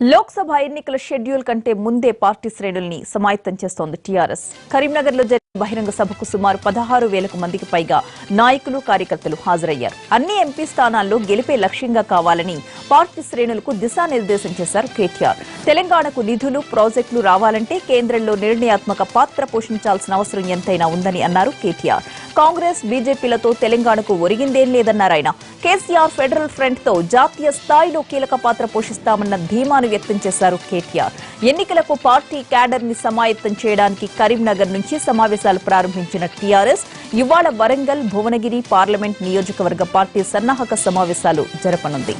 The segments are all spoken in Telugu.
లోక్సభ ఎన్నికల షెడ్యూల్ కంటే ముందే పార్టీ శ్రేణుల్ని సమాయత్తం చేస్తోంది టీఆర్ఎస్. కరీంనగర్లో జరిగిన బహిరంగ సభకు సుమారు 16,000 మందికి పైగా నాయకులు, కార్యకర్తలు హాజరయ్యారు. అన్ని ఎంపీ స్థానాల్లో గెలిపే లక్ష్యంగా కావాలని పార్టీ శ్రేణులకు దిశానిర్దేశం చేశారు కేటీఆర్. తెలంగాణకు నిధులు, ప్రాజెక్టులు రావాలంటే కేంద్రంలో నిర్ణయాత్మక పాత్ర పోషించాల్సిన అవసరం ఎంతైనా ఉందని అన్నారు కేటీఆర్. కాంగ్రెస్, బీజేపీలతో తెలంగాణకు ఒరిగిందేం లేదన్నారు ఆయన. కేసీఆర్ ఫెడరల్ ఫ్రంట్ తో జాతీయ స్థాయిలో కీలక పాత్ర పోషిస్తామన్న ధీమాను వ్యక్తం చేశారు కేటీఆర్. ఎన్నికలకు పార్టీ క్యాడర్ ని సమాయత్తం చేయడానికి కరీంనగర్ నుంచి సమావేశాలు ప్రారంభించిన టీఆర్ఎస్ ఇవాళ వరంగల్, భువనగిరి పార్లమెంట్ నియోజకవర్గ పార్టీ సన్నాహక సమావేశాలు జరపనుంది.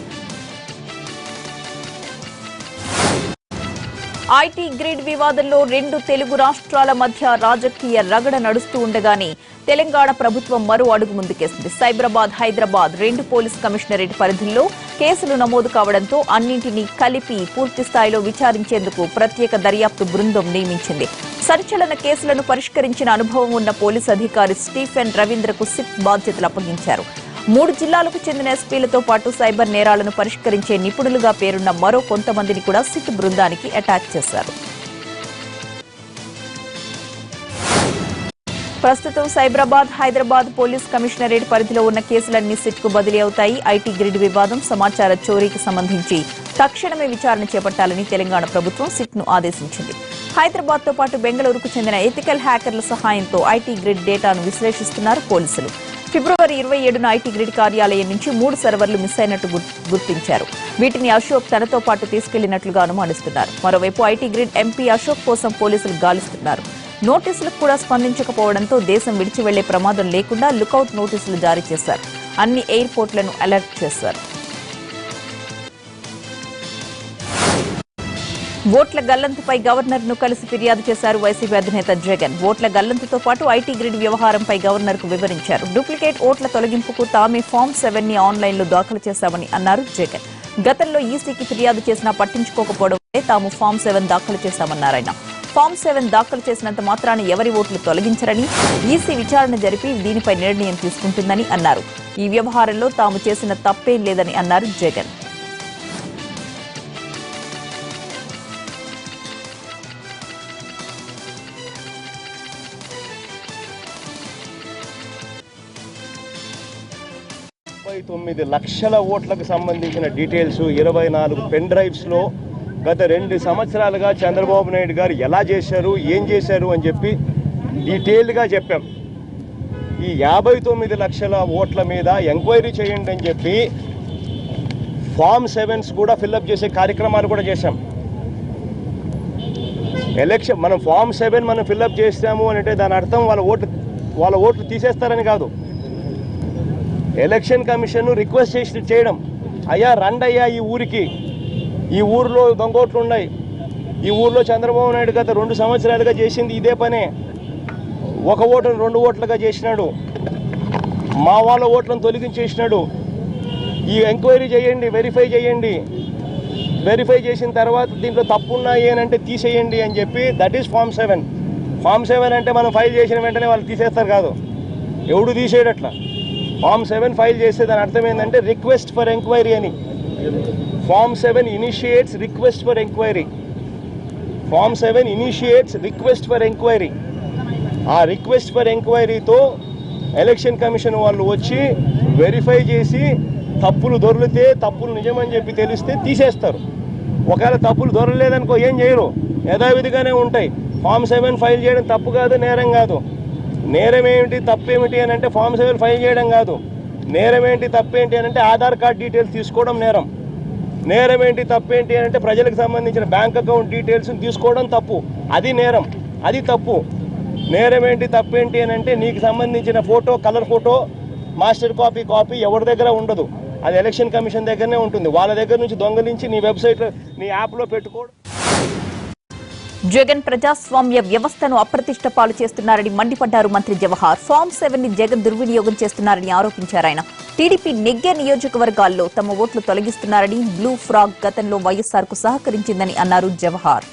ఐటీ గ్రిడ్ వివాదంలో రెండు తెలుగు రాష్ట్రాల మధ్య రాజకీయ రగడ నడుస్తూ ఉండగానే తెలంగాణ ప్రభుత్వం మరో అడుగు ముందుకేసింది. సైబరాబాద్, హైదరాబాద్ రెండు పోలీస్ కమిషనరేట్ పరిధుల్లో కేసులు నమోదు కావడంతో అన్నింటినీ కలిపి పూర్తి స్థాయిలో విచారించేందుకు ప్రత్యేక దర్యాప్తు బృందం నియమించింది. సంచలన కేసులను పరిష్కరించిన అనుభవం ఉన్న పోలీస్ అధికారి స్టీఫెన్ రవీంద్రకు సిట్ బాధ్యతలు అప్పగించారు. 3 జిల్లాలకు చెందిన ఎస్పీలతో పాటు సైబర్ నేరాలను పరిష్కరించే నిపుణులుగా పేరున్న మరో కొంతమందిని కూడా సిట్ బృందానికి అటాచ్ చేశారు. ప్రస్తుతం సైబరాబాద్, హైదరాబాద్ పోలీస్ కమిషనరేట్ పరిధిలో ఉన్న కేసులన్నీ సిట్ కు బదిలీ అవుతాయి. ఐటీ గ్రిడ్ వివాదం, సమాచార చోరీకి సంబంధించి తక్షణమే విచారణ చేపట్టాలని తెలంగాణ ప్రభుత్వం సిట్ ను ఆదేశించింది. హైదరాబాద్ తో పాటు బెంగళూరుకు చెందిన ఎథికల్ హ్యాకర్ల సహాయంతో ఐటీ గ్రిడ్ డేటాను విశ్లేషిస్తున్నారు పోలీసులు. ఫిబ్రవరి 27న ఐటీ గ్రిడ్ కార్యాలయం నుంచి 3 సర్వర్లు మిస్ అయినట్టు గుర్తించారు. వీటిని అశోక్ తనతో పాటు తీసుకెళ్లినట్లుగా అనుమానిస్తున్నారు. మరోవైపు ఐటీ గ్రిడ్ ఎంపీ అశోక్ కోసం పోలీసులు గాలిస్తున్నారు. నోటీసులకు కూడా స్పందించకపోవడంతో దేశం విడిచి వెళ్లే ప్రమాదం లేకుండా లుకౌట్ నోటీసులు జారీ చేశారు. అన్ని ఎయిర్పోర్ట్లను అలర్ట్ చేశారు. ఓట్ల గల్లంతుపై గవర్నర్ ను కలిసి ఫిర్యాదు చేశారు వైసీపీ అధినేత జగన్. ఓట్ల గల్లంతుతో పాటు ఐటీ గ్రిడ్ వ్యవహారంపై గవర్నర్ కు వివరించారు. డూప్లికేట్ ఓట్ల తొలగింపుకు తామే ఫామ్ 7 ని ఆన్లైన్లో దాఖలు చేశామని అన్నారు జగన్. గతంలో ఈసీకి ఫిర్యాదు చేసినా పట్టించుకోకపోవడం వల్లే తాము ఫామ్ 7 దాఖలు చేశామన్నారు ఆయన. ఫామ్ 7 దాఖలు చేసినంత మాత్రాన ఎవరి ఓట్లు తొలగించరని, ఈసీ విచారణ జరిపి దీనిపై నిర్ణయం తీసుకుంటుందని అన్నారు. ఈ వ్యవహారంలో తాము చేసిన తప్పేం లేదని అన్నారు జగన్. $9 లక్షల ఓట్లకు సంబంధించిన డీటెయిల్స్ 24 పెన్ డ్రైవ్స్లో గత 2 సంవత్సరాలుగా చంద్రబాబు నాయుడు గారు ఎలా చేశారు, ఏం చేశారు అని చెప్పి డీటెయిల్డ్గా చెప్పాం. ఈ 59 లక్షల ఓట్ల మీద ఎంక్వైరీ చేయండి అని చెప్పి ఫామ్ 7s కూడా ఫిల్అప్ చేసే కార్యక్రమాలు కూడా చేశాం. ఎలక్షన్ మనం ఫామ్ 7 మనం ఫిల్అప్ చేస్తాము అని అంటే దాని అర్థం వాళ్ళ ఓట్లు తీసేస్తారని కాదు. ఎలక్షన్ కమిషన్ రిక్వెస్ట్ చేయడం, అయ్యా రండి అయ్యా ఈ ఊరికి, ఈ ఊరిలో దొంగోట్లు ఉన్నాయి, ఈ ఊరిలో చంద్రబాబు నాయుడు గత 2 సంవత్సరాలుగా చేసింది ఇదే పనే, 1 ఓటును 2 ఓట్లుగా చేసినాడు, మా వాళ్ళ ఓట్లను తొలగించేసినాడు, ఈ ఎంక్వైరీ చేయండి, వెరిఫై చేయండి, వెరిఫై చేసిన తర్వాత దీంట్లో తప్పున్నాయి అని అంటే తీసేయండి అని చెప్పి దట్ ఈస్ ఫామ్ 7. ఫామ్ 7 అంటే మనం ఫైల్ చేసిన వెంటనే వాళ్ళు తీసేస్తారు కాదు, ఎవడు తీసేయడట్లా. ఫామ్ 7 ఫైల్ చేస్తే దాని అర్థం ఏంటంటే రిక్వెస్ట్ ఫర్ ఎంక్వైరీ అని. Form 7 initiates request for enquiry. Form 7 initiates request for enquiry. ఆ రిక్వెస్ట్ ఫర్ ఎంక్వైరీతో ఎలక్షన్ కమిషన్ వాళ్ళు వచ్చి వెరిఫై చేసి తప్పులు దొరికితే, తప్పులు నిజమని చెప్పి తెలిస్తే తీసేస్తారు. ఒకవేళ తప్పులు దొరకలేదనుకో ఏం చేయరు, యథావిధిగానే ఉంటాయి. ఫామ్ 7 ఫైల్ చేయడం తప్పు కాదు, నేరం కాదు. నేరం ఏమిటి, తప్పేమిటి అని అంటే ఫామ్ 7 ఫైల్ చేయడం కాదు. నేరం ఏంటి, తప్పేంటి అని అంటే ఆధార్ కార్డ్ డీటెయిల్స్ తీసుకోవడం నేరం. నేరం ఏంటి, తప్పేంటి అని అంటే ప్రజలకు సంబంధించిన బ్యాంక్ అకౌంట్ డీటెయిల్స్ తీసుకోవడం తప్పు, అది నేరం, అది తప్పు. నేరం ఏంటి, తప్పేంటి అని అంటే నీకు సంబంధించిన photo, colour photo, master copy ఎవరి దగ్గర ఉండదు, అది ఎలక్షన్ కమిషన్ దగ్గరనే ఉంటుంది. వాళ్ళ దగ్గర నుంచి దొంగలించి నీ వెబ్సైట్లో, నీ యాప్లో పెట్టుకోవడం. జగన్ ప్రజాస్వామ్య వ్యవస్థను అప్రతిష్ట పాలు చేస్తున్నారని మండిపడ్డారు మంత్రి జవహర్. ఫామ్ 7 ని జగన్ దుర్వినియోగం చేస్తున్నారని ఆరోపించారు ఆయన. టీడీపీ నెగ్గే నియోజకవర్గాల్లో తమ ఓట్లు తొలగిస్తున్నారని, బ్లూ ఫ్రాగ్ గతంలో వైఎస్ఆర్ కు సహకరించిందని అన్నారు జవహర్.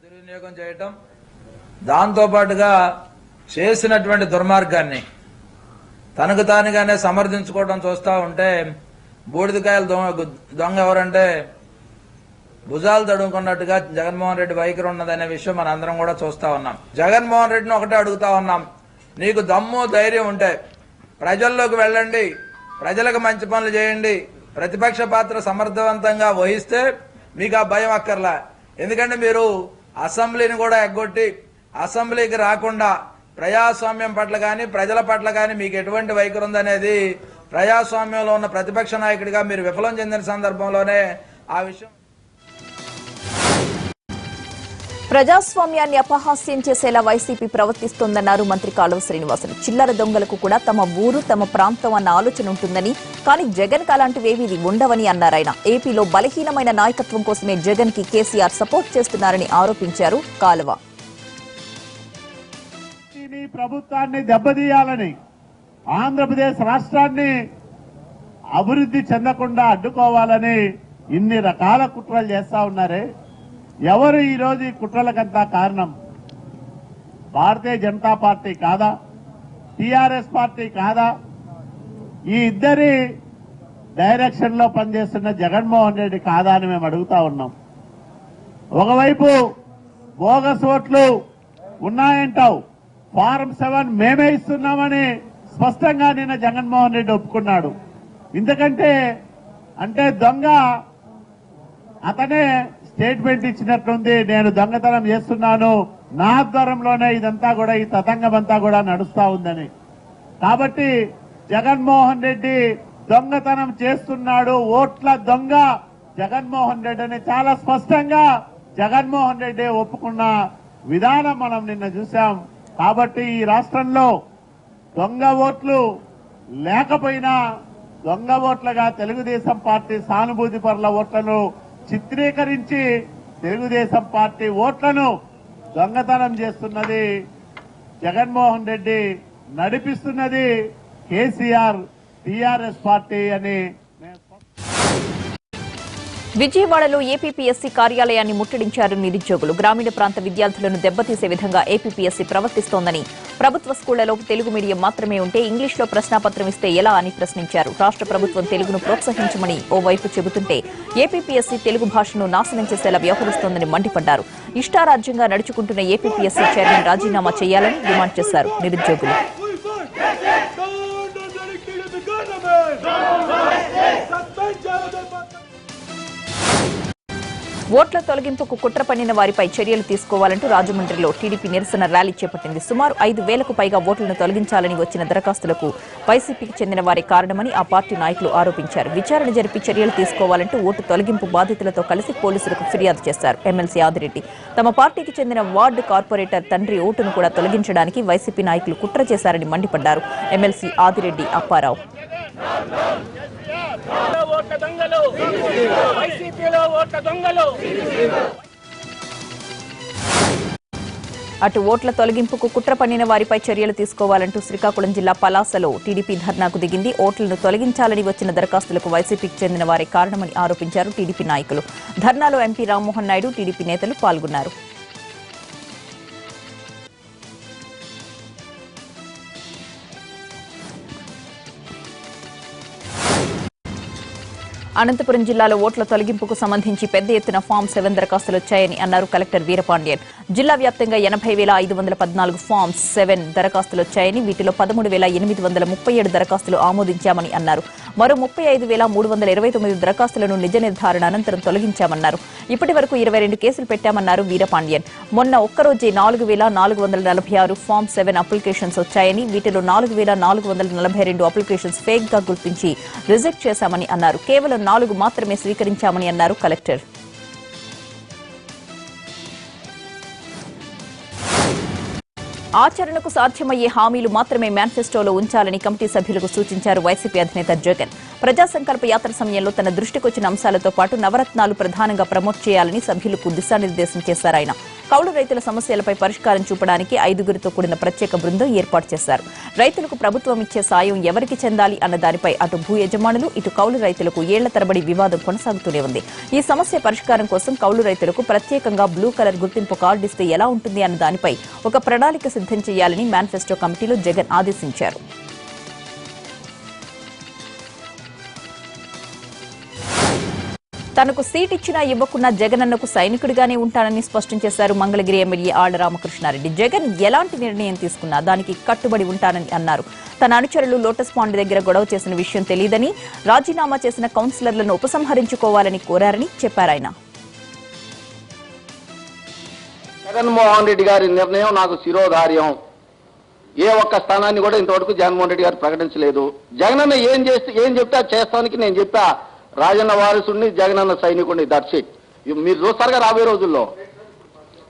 దుర్వినియోగం చేయటం, దాంతో పాటుగా చేసినటువంటి దుర్మార్గాన్ని తనకు తానుగానే సమర్థించుకోవడం చూస్తూ ఉంటే బూడిదకాయలు దొంగ ఎవరంటే భుజాలు తడుముకున్నట్టుగా జగన్మోహన్ రెడ్డి వైఖరి ఉన్నదనే విషయం మన అందరం కూడా చూస్తా ఉన్నాం. జగన్మోహన్ రెడ్డిని ఒకటే అడుగుతా ఉన్నాం, నీకు దమ్ము ధైర్యం ఉంటే ప్రజల్లోకి వెళ్ళండి, ప్రజలకు మంచి పనులు చేయండి, ప్రతిపక్ష పాత్ర సమర్థవంతంగా వహిస్తే మీకు ఆ భయం అక్కర్లా. ఎందుకంటే మీరు అసెంబ్లీని కూడా ఎగ్గొట్టి అసెంబ్లీకి రాకుండా ప్రజాస్వామ్యం పట్ల కానీ ప్రజల పట్ల కానీ మీకు ఎటువంటి వైఖరి ఉందనేది ప్రజాస్వామ్యంలో ఉన్న ప్రతిపక్ష నాయకుడిగా మీరు విఫలం చెందిన సందర్భంలోనే ఆ విషయం. ప్రజాస్వామ్యాన్ని అపహాస్యం చేసేలా వైసీపీ ప్రవర్తిస్తోందన్నారు మంత్రి కాలువ శ్రీనివాసులు. చిల్లర దొంగలకు కూడా తమ ఊరు తమ ప్రాంతం అన్న ఆలోచన ఉంటుందని, కానీ జగన్ కు అలాంటివేవీ ఉండవని అన్నారాయన. ఏపీలో బలహీనమైన నాయకత్వం కోసమే జగన్ కి కేసీఆర్ సపోర్ట్ చేస్తున్నారని ఆరోపించారు కాలువ. ప్రభుత్వాన్ని దెబ్బతీయాలని, ఆంధ్రప్రదేశ్ రాష్ట్రాన్ని అభివృద్ధి చెందకుండా అడ్డుకోవాలని ఇన్ని రకాల కుట్రలు చేస్తా ఉన్నారే. ఎవరు ఈరోజు ఈ కుట్రలకంతా కారణం? భారతీయ జనతా పార్టీ కాదా? టీఆర్ఎస్ పార్టీ కాదా? ఈ ఇద్దరి డైరెక్షన్ లో పనిచేస్తున్న జగన్మోహన్ రెడ్డి కాదా అని మేము అడుగుతా ఉన్నాం. ఒకవైపు బోగస్ ఓట్లు ఉన్నాయంటావు, ఫారం 7 మేమే ఇస్తున్నామని స్పష్టంగా నిన్న జగన్మోహన్ రెడ్డి ఒప్పుకున్నాడు. ఎందుకంటే అంటే దొంగ అతనే స్టేట్మెంట్ ఇచ్చినట్టుంది, నేను దొంగతనం చేస్తున్నాను, నా ఆధ్వర్యంలోనే ఇదంతా కూడా ఈ తతంగం అంతా కూడా నడుస్తా ఉందని. కాబట్టి జగన్మోహన్ రెడ్డి దొంగతనం చేస్తున్నాడు, ఓట్ల దొంగ జగన్మోహన్ రెడ్డి అని చాలా స్పష్టంగా జగన్మోహన్ రెడ్డి ఒప్పుకున్న విధానం మనం నిన్న చూశాం. కాబట్టి ఈ రాష్ట్రంలో దొంగ ఓట్లు లేకపోయినా దొంగ ఓట్లుగా తెలుగుదేశం పార్టీ సానుభూతి పరుల ఓట్లను చిత్రీకరించి తెలుగుదేశం పార్టీ ఓట్లను దొంగతనం చేస్తున్నది జగన్మోహన్ రెడ్డి, నడిపిస్తున్నది కేసీఆర్ టీఆర్ఎస్ పార్టీ అని. విజయవాడలో ఏపీపీఎస్సీ కార్యాలయాన్ని ముట్టడించారు నిరుద్యోగులు. గ్రామీణ ప్రాంత విద్యార్థులను దెబ్బతీసే విధంగా ఏపీపీఎస్సీ ప్రవర్తిస్తోందని, ప్రభుత్వ స్కూళ్లలో తెలుగు మీడియం మాత్రమే ఉంటే ఇంగ్లీష్లో ప్రశ్నాపత్రం ఇస్తే ఎలా అని ప్రశ్నించారు. రాష్ట్ర ప్రభుత్వం తెలుగును ప్రోత్సహించమని ఓవైపు చెబుతుంటే ఏపీపీఎస్సీ తెలుగు భాషను నాశనం చేసేలా వ్యవహరిస్తోందని మండిపడ్డారు. ఇష్టారాజ్యంగా నడుచుకుంటున్న ఏపీపీఎస్సీ చైర్మన్ రాజీనామా చేయాలని డిమాండ్ చేశారు నిరుద్యోగులు. ఓట్ల తొలగింపుకు కుట్ర పన్నిన వారిపై చర్యలు తీసుకోవాలంటూ రాజమండ్రిలో టీడీపీ నిరసన ర్యాలీ చేపట్టింది. సుమారు 5,000కు పైగా ఓట్లను తొలగించాలని వచ్చిన దరఖాస్తులకు వైసీపీకి చెందిన వారే కారణమని ఆ పార్టీ నాయకులు ఆరోపించారు. విచారణ జరిపి చర్యలు తీసుకోవాలంటూ ఓటు తొలగింపు బాధితులతో కలిసి పోలీసులకు ఫిర్యాదు చేశారు. ఎమ్మెల్సీ ఆదిరెడ్డి తమ పార్టీకి చెందిన వార్డు కార్పొరేటర్ తండ్రి ఓటును కూడా తొలగించడానికి వైసీపీ నాయకులు కుట్ర చేశారని మండిపడ్డారు. ఎమ్మెల్సీ ఆదిరెడ్డి అప్పారావు. అటు ఓట్ల తొలగింపుకు కుట్ర పన్నిన వారిపై చర్యలు తీసుకోవాలంటూ శ్రీకాకుళం జిల్లా పలాసలో టీడీపీ ధర్నాకు దిగింది. ఓట్లను తొలగించాలని వచ్చిన దరఖాస్తులకు వైసీపీకి చెందిన వారే కారణమని ఆరోపించారు టీడీపీ నాయకులు. ధర్నాలో ఎంపీ రామ్మోహన్ నాయుడు, టీడీపీ నేతలు పాల్గొన్నారు. అనంతపురం జిల్లాలో ఓట్ల తొలగింపుకు సంబంధించి పెద్ద ఎత్తున ఫామ్ 7 దరఖాస్తులు వచ్చాయని అన్నారు కలెక్టర్ వీరపాండ్యన్. జిల్లా వ్యాప్తంగా 80,514 ఫామ్ 7 దరఖాస్తులు వచ్చాయని, వీటిలో 13,837 దరఖాస్తులు ఆమోదించామని అన్నారు. మరో 35,329 దరఖాస్తులను నిజ నిర్ధారణ అనంతరం తొలగించామన్నారు. ఇప్పటి వరకు 22 కేసులు పెట్టామన్నారు వీరపాండ్యన్. మొన్న ఒక్కరోజే 4,446 ఫామ్ 7 అప్లికేషన్స్ వచ్చాయని, వీటిలో 4,442 అప్లికేషన్స్ ఫేక్ గా గుర్తించి రిజెక్ట్ చేశామని అన్నారు. కేవలం 4 మాత్రమే స్వీకరించామని అన్నారు కలెక్టర్. ఆచరణకు సాధ్యమయ్యే హామీలు మాత్రమే మేనిఫెస్టోలో ఉంచాలని కమిటీ సభ్యులకు సూచించారు వైసీపీ అధినేత జగన్. ప్రజా సంకల్ప యాత్ర సమయంలో తన దృష్టికొచ్చిన అంశాలతో పాటు నవరత్నాలు ప్రధానంగా ప్రమోట్ చేయాలని సభ్యులకు దిశానిర్దేశం చేశారు ఆయన. కౌలు రైతుల సమస్యలపై పరిష్కారం చూపడానికి 5గురితో కూడిన ప్రత్యేక బృందం ఏర్పాటు చేశారు. రైతులకు ప్రభుత్వం ఇచ్చే సాయం ఎవరికి చెందాలి అన్న దానిపై అటు భూ యజమానులు, ఇటు కౌలు రైతులకు ఏళ్ల తరబడి వివాదం కొనసాగుతూనే ఉంది. ఈ సమస్య పరిష్కారం కోసం కౌలు రైతులకు ప్రత్యేకంగా బ్లూ కలర్ గుర్తింపు కార్డు ఇస్తే ఎలా ఉంటుంది అన్న దానిపై ఒక ప్రణాళిక సిద్ధం చేయాలని మేనిఫెస్టో కమిటీలో జగన్ ఆదేశించారు. తనకు సీట్ ఇచ్చినా ఇవ్వకున్నా జగనన్నకు సైనికుడిగానే ఉంటానని స్పష్టం చేశారు మంగళగిరి ఎమ్మెల్యే ఆళ్ల రామకృష్ణారెడ్డి. జగన్ ఎలాంటి నిర్ణయం తీసుకున్నా దానికి కట్టుబడి ఉంటానని అన్నారు. తన అనుచరులు లోటస్ పాండ్ దగ్గర గొడవ చేసిన విషయం తెలియదని, రాజీనామా చేసిన కౌన్సిలర్లను ఉపసంహరించుకోవాలని కోరారని చెప్పారు. ఆయన జగన్మోహన్ రెడ్డి గారి నిర్ణయం నాకు శిరోధార్యం. ఏ ఒక్క స్థానాన్ని కూడా ఇంతవరకు జగన్మోహన్ రెడ్డి గారు ప్రకటించలేదు. జగనన్న ఏం చెప్తే చేస్తానికి నేను చెప్పా. రాజన్న వారసుడిని, జగనన్న సైనికుడిని, దట్స్ ఇట్. మీరు చూస్తారుగా రాబోయే రోజుల్లో.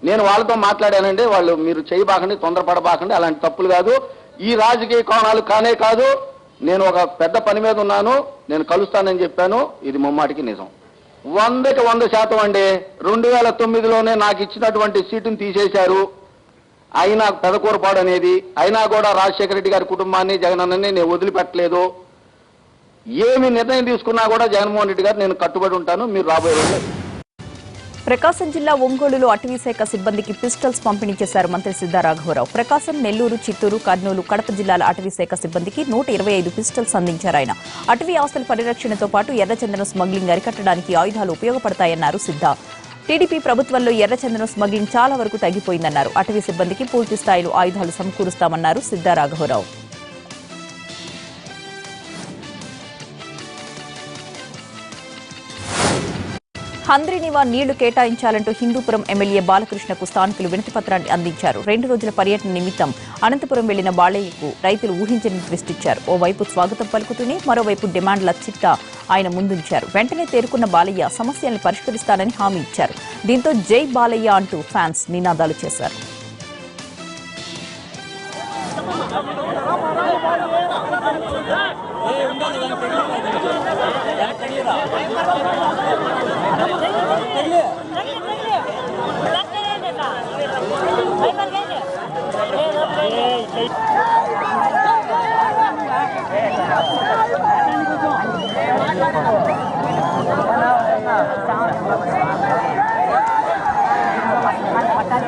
నేను వాళ్ళతో మాట్లాడానండి. వాళ్ళు మీరు చేయబాకండి, తొందరపడబాకండి, అలాంటి తప్పులు కాదు. ఈ రాజకీయ కోణాలు కానే కాదు. నేను ఒక పెద్ద పని మీద ఉన్నాను, నేను కలుస్తానని చెప్పాను. ఇది ముమ్మాటికి నిజం. 100కి 100% అండి. 2009లోనే నాకు ఇచ్చినటువంటి సీటును తీసేశారు. అయినా పెదకూరపాడు అనేది అయినా కూడా రాజశేఖర రెడ్డి గారి కుటుంబాన్ని, జగనన్నని నేను వదిలిపెట్టలేదు. ఏమి నిర్ణయం తీసుకున్నా కూడా జగన్మోహన్ రెడ్డి గారు నేను కట్టుబడి ఉంటాను. మీరు రాబోయే రోజు. ప్రకాశం జిల్లా ఒంగోలులో అటవీశాఖ సిబ్బందికి పిస్టల్స్ పంపిణీ చేశారు మంత్రి సిద్ధా రాఘవరావు. ప్రకాశం, నెల్లూరు, చిత్తూరు, కర్నూలు, కడప జిల్లాల అటవీశాఖ సిబ్బందికి 125 పిస్టల్స్ అందించారు ఆయన. అటవీ ఆస్తుల పరిరక్షణతో పాటు ఎర్రచందనం స్మగ్లింగ్ అరికట్టడానికి ఆయుధాలు ఉపయోగపడతాయన్నారు సిద్ధా. టీడీపీ ప్రభుత్వంలో ఎర్రచందనం స్మగ్లింగ్ చాలా వరకు తగ్గిపోయిందన్నారు. అటవీ సిబ్బందికి పూర్తి స్థాయిలో ఆయుధాలు సమకూరుస్తామన్నారు సిద్ధా రాఘవరావు. హంద్రీనివా నీళ్లు కేటాయించాలంటూ హిందూపురం ఎమ్మెల్యే బాలకృష్ణకు స్థానికులు వినతిపత్రాన్ని అందించారు. 2 రోజుల పర్యటన నిమిత్తం అనంతపురం వెళ్లిన బాలయ్యకు రైతులు ఊహించని ట్విస్ట్ ఇచ్చారు. ఓవైపు స్వాగతం పలుకుతూనే మరోవైపు డిమాండ్ల చిట్టా ఆయన ముందుంచారు. వెంటనే తేరుకున్న బాలయ్య సమస్యల్ని పరిష్కరిస్తానని హామీ ఇచ్చారు. దీంతో జై బాలయ్య అంటూ ఫ్యాన్స్ నినాదాలు చేశారు. పట్టాలి